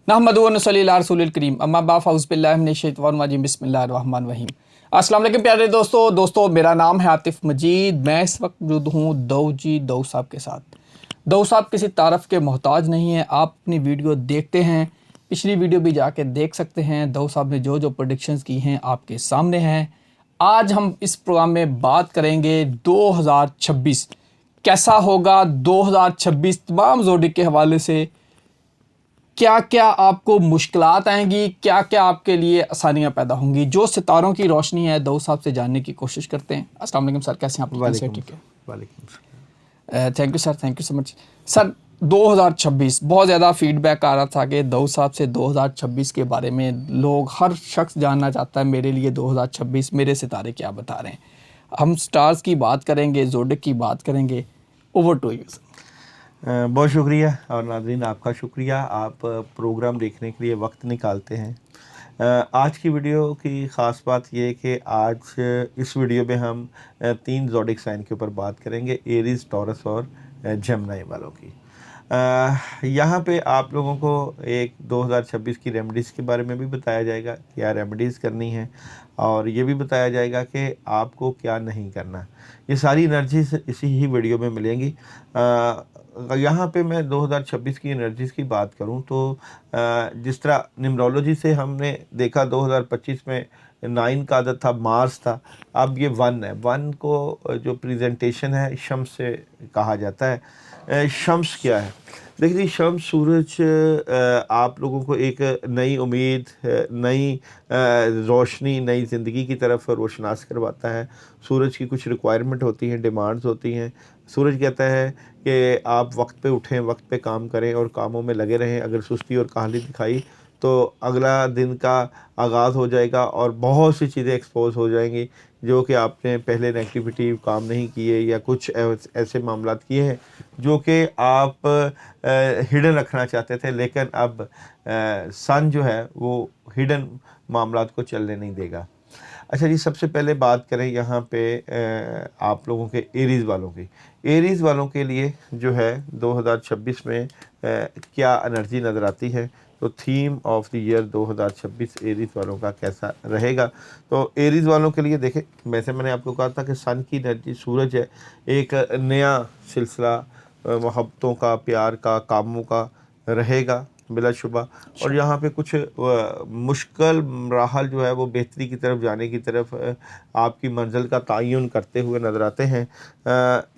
नहमदु व नसल्ली अला रसूलिल करीम अम्मा बाद फ़ऊज़ु बिल्लाहि मिनश शैतानिर रजीम बिस्मिल्लाहिर रहमानिर रहीम। अस्सलाम वालेकुम प्यारे दोस्तों, मेरा नाम है आतिफ़ मजीद। मैं इस वक्त मौजूद हूँ दऊ साहब के साथ। दऊ साहब किसी तारफ़ के मोहताज नहीं है। आप अपनी वीडियो देखते हैं, पिछली वीडियो भी जाके देख सकते हैं। दऊ साहब ने जो प्रेडिक्शंस की हैं आपके सामने हैं। आज हम इस प्रोग्राम में बात करेंगे 2026 कैसा होगा। 2026 तमाम ज़ोडिक के हवाले से क्या क्या आपको मुश्किलात आएंगी, क्या क्या आपके लिए आसानियां पैदा होंगी, जो सितारों की रोशनी है। दऊ साहब से जानने की कोशिश करते हैं। अस्सलाम वालेकुम सर, कैसे हैं आप? वालेकुम ठीक है, वालेकुम। Thank you sir, thank you so much sir. 2026 बहुत ज़्यादा फीडबैक आ रहा था कि दऊ साहब से 2026 के बारे में लोग, हर शख्स जानना चाहता है मेरे लिए 2026 मेरे सितारे क्या बता रहे हैं। हम स्टार्स की बात करेंगे, ज़ोडिक की बात करेंगे। Over to you sir. बहुत शुक्रिया और नाज़रीन आपका शुक्रिया, आप प्रोग्राम देखने के लिए वक्त निकालते हैं। आज की वीडियो की ख़ास बात यह है कि आज इस वीडियो में हम 3 ज़ोडिक साइन के ऊपर बात करेंगे, एरीज़, टॉरस और जेमिनी वालों की। यहाँ पे आप लोगों को एक 2026 की रेमेडीज़ के बारे में भी बताया जाएगा, क्या रेमेडीज़ करनी है, और ये भी बताया जाएगा कि आपको क्या नहीं करना। ये सारी एनर्जीज इसी ही वीडियो में मिलेंगी। यहाँ पे मैं 2026 की एनर्जीज़ की बात करूँ तो जिस तरह न्यूमरोलॉजी से हमने देखा 2025 में 9 का आदत था, मार्स था, अब ये 1 है। 1 को जो प्रेजेंटेशन है शम्स से कहा जाता है। शम्स क्या है? देखिए, शम्स सूरज आप लोगों को एक नई उम्मीद, नई रोशनी, नई ज़िंदगी की तरफ रोशनास करवाता है। सूरज की कुछ रिक्वायरमेंट होती हैं, डिमांड्स होती हैं। सूरज कहता है कि आप वक्त पे उठें, वक्त पे काम करें और कामों में लगे रहें। अगर सुस्ती और काहली दिखाई तो अगला दिन का आगाज़ हो जाएगा और बहुत सी चीज़ें एक्सपोज हो जाएंगी जो कि आपने पहले नेगेटिविटी काम नहीं किए या कुछ ऐसे मामलात किए हैं जो कि आप हिडन रखना चाहते थे, लेकिन अब सन जो है वो हिडन मामलात को चलने नहीं देगा। अच्छा जी, सबसे पहले बात करें यहाँ पे आप लोगों के एरीज़ वालों की। एरीज़ वालों के लिए जो है 2026 में क्या एनर्जी नज़र आती है, तो theme of the year 2026 Aries वालों का कैसा रहेगा। तो एरीज़ वालों के लिए देखें, वैसे मैंने आपको कहा था कि सन की एनर्जी, सूरज है, एक नया सिलसिला मोहब्बतों का, प्यार का, कामों का रहेगा बिलाशुबा। और यहाँ पे कुछ मुश्किल मराहल जो है वो बेहतरी की तरफ जाने की तरफ आपकी मंजिल का तयन करते हुए नज़र आते हैं।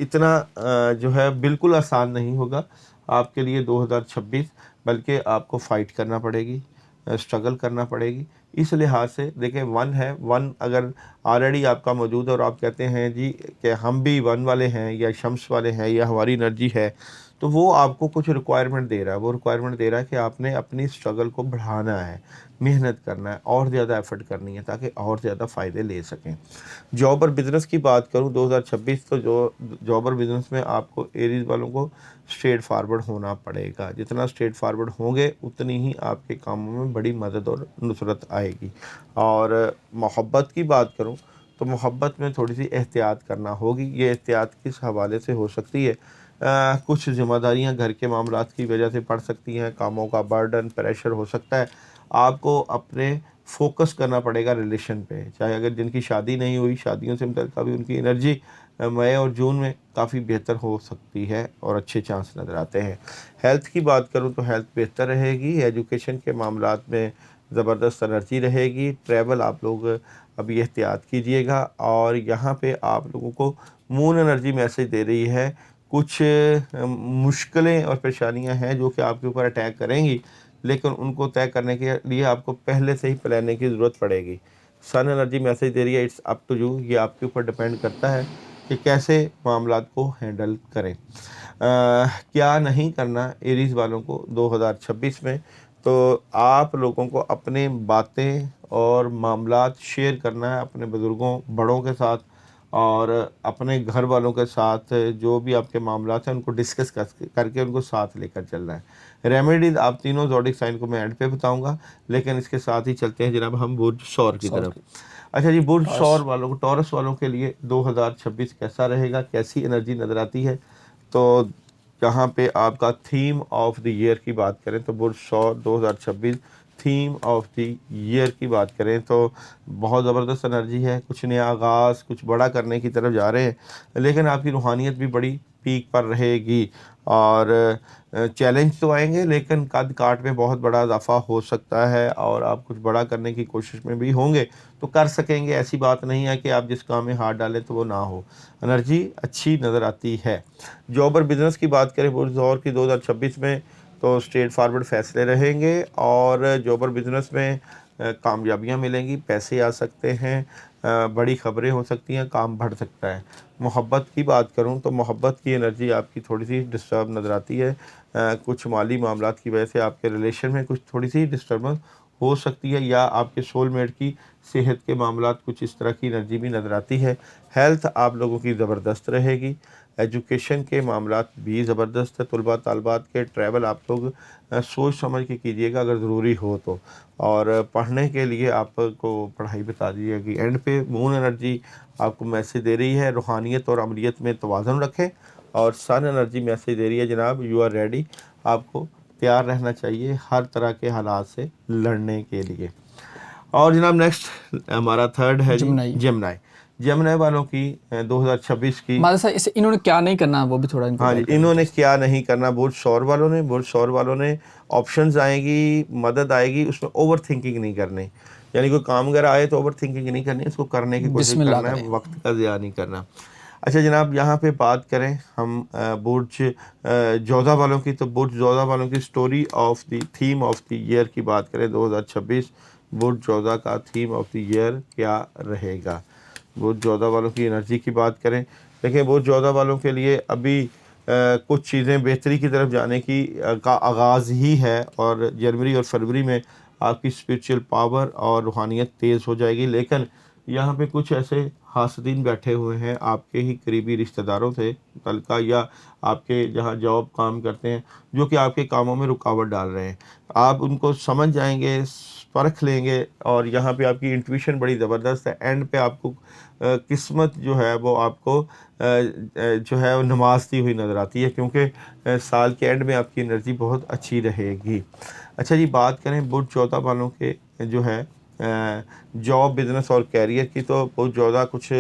इतना जो है बिल्कुल आसान नहीं होगा आपके लिए 2026, बल्कि आपको फ़ाइट करना पड़ेगी, स्ट्रगल करना पड़ेगी। इस लिहाज से देखें, 1 है, 1 अगर ऑलरेडी आपका मौजूद है और आप कहते हैं जी कि हम भी 1 वाले हैं या शम्स वाले हैं या हमारी एनर्जी है, तो वो आपको कुछ रिक्वायरमेंट दे रहा है। वो रिक्वायरमेंट दे रहा है कि आपने अपनी स्ट्रगल को बढ़ाना है, मेहनत करना है, और ज़्यादा एफर्ट करनी है ताकि और ज़्यादा फ़ायदे ले सकें। जॉब और बिज़नेस की बात करूं 2026, तो जो जॉब और बिज़नेस में आपको एरीज़ वालों को स्ट्रेट फारवर्ड होना पड़ेगा। जितना स्ट्रेट फारवर्ड होंगे उतनी ही आपके कामों में बड़ी मदद और नुसरत आएगी। और मोहब्बत की बात करूं तो मोहब्बत में थोड़ी सी एहतियात करना होगी। ये एहतियात किस हवाले से हो सकती है? कुछ ज़िम्मेदारियां घर के मामलात की वजह से पड़ सकती हैं, कामों का बर्डन, प्रेशर हो सकता है। आपको अपने फोकस करना पड़ेगा रिलेशन पे। चाहे अगर जिनकी शादी नहीं हुई, शादियों से मुतल्लिक़ भी उनकी एनर्जी मई और जून में काफ़ी बेहतर हो सकती है और अच्छे चांस नज़र आते हैं। हेल्थ की बात करूं तो हेल्थ बेहतर रहेगी। एजुकेशन के मामलात में ज़बरदस्त एनर्जी रहेगी। ट्रैवल आप लोग अभी एहतियात कीजिएगा। और यहाँ पे आप लोगों को मून एनर्जी मैसेज दे रही है, कुछ मुश्किलें और परेशानियां हैं जो कि आपके ऊपर अटैक करेंगी, लेकिन उनको तय करने के लिए आपको पहले से ही प्लानिंग की ज़रूरत पड़ेगी। सन एनर्जी मैसेज दे रही है, इट्स अप टू यू। ये आपके ऊपर डिपेंड करता है कि कैसे मामलात को हैंडल करें। क्या नहीं करना एरीज़ वालों को 2026 में, तो आप लोगों को अपने बातें और मामलात शेयर करना है अपने बुज़ुर्गों, बड़ों के साथ और अपने घर वालों के साथ। जो भी आपके मामलात हैं उनको डिस्कस करके उनको साथ लेकर चलना है। रेमेडीज़ आप तीनों ज़ोडिक साइन को मैं एंड पे बताऊंगा, लेकिन इसके साथ ही चलते हैं जनाब हम बुर्ज सौर की तरफ। अच्छा जी, बुर्ज सौर वालों को, टॉरस वालों के लिए 2026 कैसा रहेगा, कैसी एनर्जी नज़र आती है? तो जहाँ पे आपका थीम ऑफ द ईयर की बात करें तो बुर्ज 100 2026 थीम ऑफ द ईयर की बात करें तो बहुत ज़बरदस्त एनर्जी है। कुछ नया आगाज़, कुछ बड़ा करने की तरफ जा रहे हैं, लेकिन आपकी रूहानियत भी बड़ी पीक पर रहेगी और चैलेंज तो आएंगे, लेकिन कद काट में बहुत बड़ा इजाफा हो सकता है और आप कुछ बड़ा करने की कोशिश में भी होंगे तो कर सकेंगे। ऐसी बात नहीं है कि आप जिस काम में हाथ डालें तो वो ना हो। एनर्जी अच्छी नज़र आती है। जॉब और बिज़नेस की बात करें बुर्ज ज़ोहर की 2026 में तो स्ट्रेट फारवर्ड फैसले रहेंगे और जॉब और बिज़नेस में कामयाबियाँ मिलेंगी, पैसे आ सकते हैं, बड़ी खबरें हो सकती हैं, काम बढ़ सकता है। मोहब्बत की बात करूं तो मोहब्बत की एनर्जी आपकी थोड़ी सी डिस्टर्ब नज़र आती है। कुछ माली मामलात की वजह से आपके रिलेशन में कुछ थोड़ी सी डिस्टर्बेंस हो सकती है या आपके सोलमेट की सेहत के मामलात, कुछ इस तरह की एनर्जी भी नज़र आती है। हेल्थ आप लोगों की ज़बरदस्त रहेगी। एजुकेशन के मामलात भी ज़बरदस्त है। तलबा तालबात के ट्रैवल आप लोग सोच समझ के कीजिएगा अगर ज़रूरी हो तो, और पढ़ने के लिए आपको पढ़ाई बता दी जाएगी। एंड पे मून एनर्जी आपको मैसेज दे रही है रूहानियत और अमलियत में तवाज़ुन रखें, और सन एनर्जी मैसेज दे रही है जनाब यू आर रेडी, आपको तैयार रहना चाहिए हर तरह के हालात से लड़ने के लिए। और जनाब नेक्स्ट हमारा थर्ड है जी जमुनाई। जमुनाई। जमुनाई वालों की 2026 की, मादर साहब इसे इन्होंने क्या नहीं करना वो भी थोड़ा इनको हाँ जी, गाइड कर इन्होंने दीजिए। क्या नहीं करना। बुर्ज सौर वालों ने ऑप्शंस आएगी, मदद आएगी, उसमें ओवर थिंकिंग नहीं करनी। यानी कोई काम अगर आए तो ओवर थिंकिंग नहीं करनी, इसको करने की कोशिश बिस्मिल्लाह करना है, करें। वक्त का ज़िया नहीं करना। अच्छा जनाब, यहाँ पे बात करें हम बुर्ज जोधा वालों की, तो बुर्ज जोधा वालों की story of the theme of the year की बात करें 2026 बुर्ज जोधा का थीम ऑफ द ईयर क्या रहेगा। बुर्ज जोधा वालों की एनर्जी की बात करें, देखिए बुर्ज जोधा वालों के लिए अभी कुछ चीज़ें बेहतरी की तरफ जाने की का आगाज़ ही है, और जनवरी और फरवरी में आपकी स्पिरिचुअल पावर और रूहानियत तेज़ हो जाएगी। लेकिन यहाँ पे कुछ ऐसे हासदीन बैठे हुए हैं आपके ही करीबी रिश्तेदारों से तलका, या आपके जहाँ जॉब काम करते हैं, जो कि आपके कामों में रुकावट डाल रहे हैं। आप उनको समझ जाएंगे, परख लेंगे, और यहाँ पे आपकी इंट्यूशन बड़ी ज़बरदस्त है। एंड पे आपको किस्मत जो है वो आपको जो है वो नमाजती हुई नज़र आती है, क्योंकि साल के एंड में आपकी एनर्जी बहुत अच्छी रहेगी। अच्छा जी, बात करें बुर्ज चौथा वालों के जो है जॉब, बिज़नेस और कैरियर की, तो बुर्ज चौथा कुछ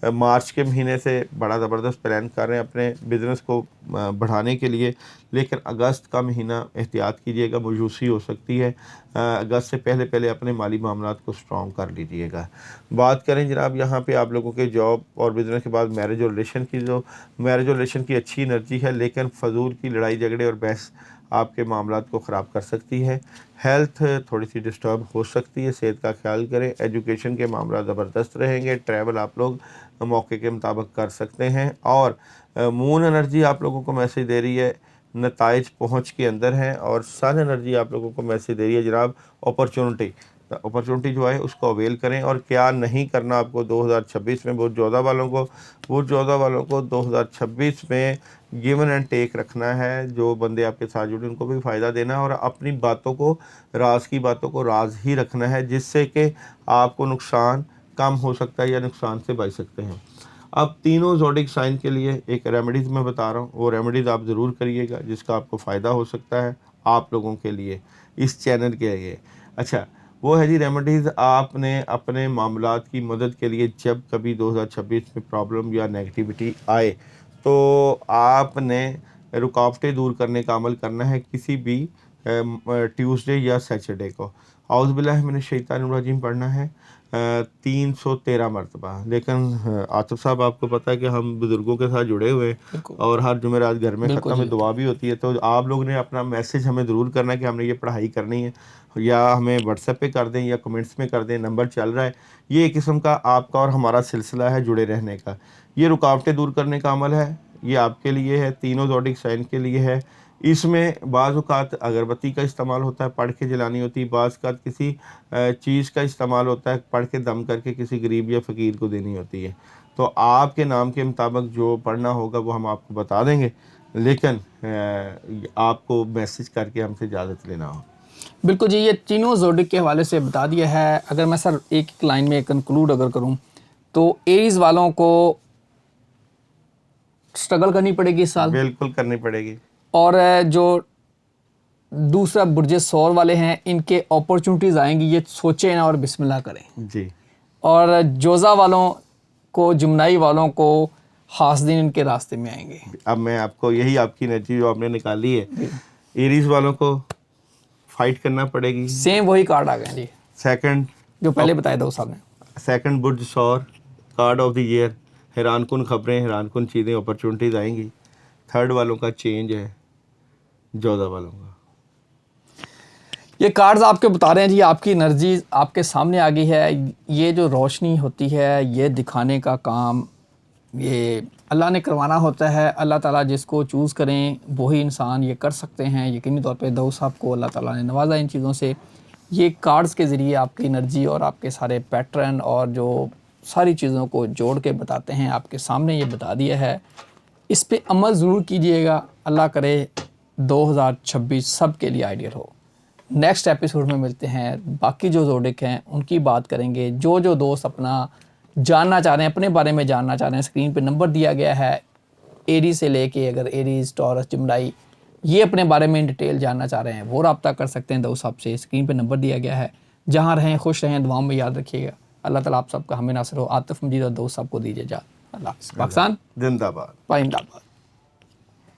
मार्च के महीने से बड़ा ज़बरदस्त प्लान कर रहे हैं अपने बिज़नेस को बढ़ाने के लिए, लेकिन अगस्त का महीना एहतियात कीजिएगा, मायूसी हो सकती है। अगस्त से पहले पहले अपने माली मामलात को स्ट्रॉन्ग कर लीजिएगा। बात करें जनाब यहाँ पे आप लोगों के जॉब और बिज़नेस के बाद मैरिज और रिलेशन की, जो मैरिज और रिलेशन की अच्छी एनर्जी है, लेकिन फजूल की लड़ाई झगड़े और बहस आपके मामलात को ख़राब कर सकती है। हेल्थ थोड़ी सी डिस्टर्ब हो सकती है, सेहत का ख्याल करें। एजुकेशन के मामला ज़बरदस्त रहेंगे। ट्रैवल आप लोग मौके के मुताबिक कर सकते हैं। और मून एनर्जी आप लोगों को मैसेज दे रही है नताइज पहुंच के अंदर हैं, और सन एनर्जी आप लोगों को मैसेज दे रही है जनाब अपॉर्चुनिटी। अपॉर्चुनिटी जो है उसको अवेल करें। और क्या नहीं करना आपको 2026 में बुर्ज जोधा वालों को, बुर्ज जोधा वालों को 2026 में गिवन एंड टेक रखना है। जो बंदे आपके साथ जुड़े उनको भी फ़ायदा देना है, और अपनी बातों को, राज की बातों को राज ही रखना है, जिससे कि आपको नुकसान कम हो सकता है या नुकसान से बच सकते हैं। अब तीनों ज़ोडिक साइन के लिए एक रेमेडीज़ मैं बता रहा हूँ, वो रेमेडीज़ आप ज़रूर करिएगा, जिसका आपको फ़ायदा हो सकता है आप लोगों के लिए, इस चैनल के लिए। अच्छा, वो है जी रेमेडीज़। आपने अपने मामलात की मदद के लिए जब कभी 2026 में प्रॉब्लम या नेगेटिविटी आए, तो आपने रुकावटें दूर करने का अमल करना है किसी भी ट्यूसडे या सैटरडे को। औज़ बिल्लाहि मिनश शैतानिर रजीम पढ़ना है 313 मरतबा। लेकिन आतिफ साहब, आपको पता है कि हम बुज़ुर्गों के साथ जुड़े हुए हैं, बिल्कुल और हर जुमेरात घर में बिल्कुल ख़त्म में जी। दुआ भी होती है। तो आप लोग ने अपना मैसेज हमें ज़रूर करना है कि हमने ये पढ़ाई करनी है, या हमें व्हाट्सएप पे कर दें या कमेंट्स में कर दें, नंबर चल रहा है। ये एक किस्म का आपका और हमारा सिलसिला है जुड़े रहने का। ये रुकावटें दूर करने का अमल है, ये आपके लिए है, तीनों ज़ोडिक साइन के लिए है। इसमें बाज़ औक़ात अगरबत्ती का इस्तेमाल होता है, पढ़ के जलानी होती है। बाज़ औक़ात किसी चीज़ का इस्तेमाल होता है, पढ़ के दम करके किसी गरीब या फ़कीर को देनी होती है। तो आपके नाम के मुताबिक जो पढ़ना होगा वो हम आपको बता देंगे, लेकिन आपको मैसेज करके हमसे इजाज़त लेना हो। बिल्कुल जी, ये तीनों ज़ोडिक के हवाले से बता दिया है। अगर मैं सर एक एक लाइन में कंक्लूड अगर करूं, तो एरीज़ वालों को स्ट्रगल करनी पड़ेगी इस साल। बिल्कुल करनी पड़ेगी। और जो दूसरा बुर्ज सौर वाले हैं, इनके अपॉर्चुनिटीज़ आएंगी, ये सोचें ना और बिस्मिल्लाह करें। जी। और जोज़ा वालों को, जुमनाई वालों को हासदीन इनके रास्ते में आएंगे। अब मैं आपको यही आपकी एनर्जी जो आपने निकाली है, एरीज वालों को फाइट करना पड़ेगी। सेम वही कार्ड आ गए जी सेकंड जो पहले बताया था उस साहब ने। सेकंड बुर्ज सौर, कार्ड ऑफ द ईयर, हैरानकुन खबरें, हैरानकुन चीज़ें, अपॉर्चुनिटीज़ आएंगी। थर्ड वालों का चेंज है, जोधा वालों का। ये कार्ड्स आपके बता रहे हैं जी, आपकी एनर्जी आपके सामने आ गई है। ये जो रोशनी होती है, ये दिखाने का काम ये अल्लाह ने करवाना होता है। अल्लाह ताला जिसको चूज़ करें वही इंसान ये कर सकते हैं। यकीनी तौर पे दाऊद साहब को अल्लाह ताला ने नवाजा इन चीज़ों से। ये कार्ड्स के ज़रिए आपकी एनर्जी और आपके सारे पैटर्न और जो सारी चीज़ों को जोड़ के बताते हैं, आपके सामने ये बता दिया है। इस पे अमल ज़रूर कीजिएगा। अल्लाह करे 2026 सब के लिए आइडियल हो। नेक्स्ट एपिसोड में मिलते हैं। बाकी जो जोडिक हैं उनकी बात करेंगे। जो दोस्त अपना जानना चाह रहे हैं, अपने बारे में जानना चाह रहे हैं, स्क्रीन पे नंबर दिया गया है। एरीज से लेके अगर एरीज, टॉरस, जुमलाई ये अपने बारे में डिटेल जानना चाह रहे हैं, वो रब्ता कर सकते हैं दाऊद साहब से। स्क्रीन पे नंबर दिया गया है। जहाँ रहें खुश रहें, दुआओं में याद रखिएगा। अल्लाह ताला आप सबका हमें नासिर हो। आतिफ मजीद और दाऊद साहब को दीजिए जा। अल्लाह हाफ़िज़। पाकिस्तान जिंदाबाद। पाइंदाबाद।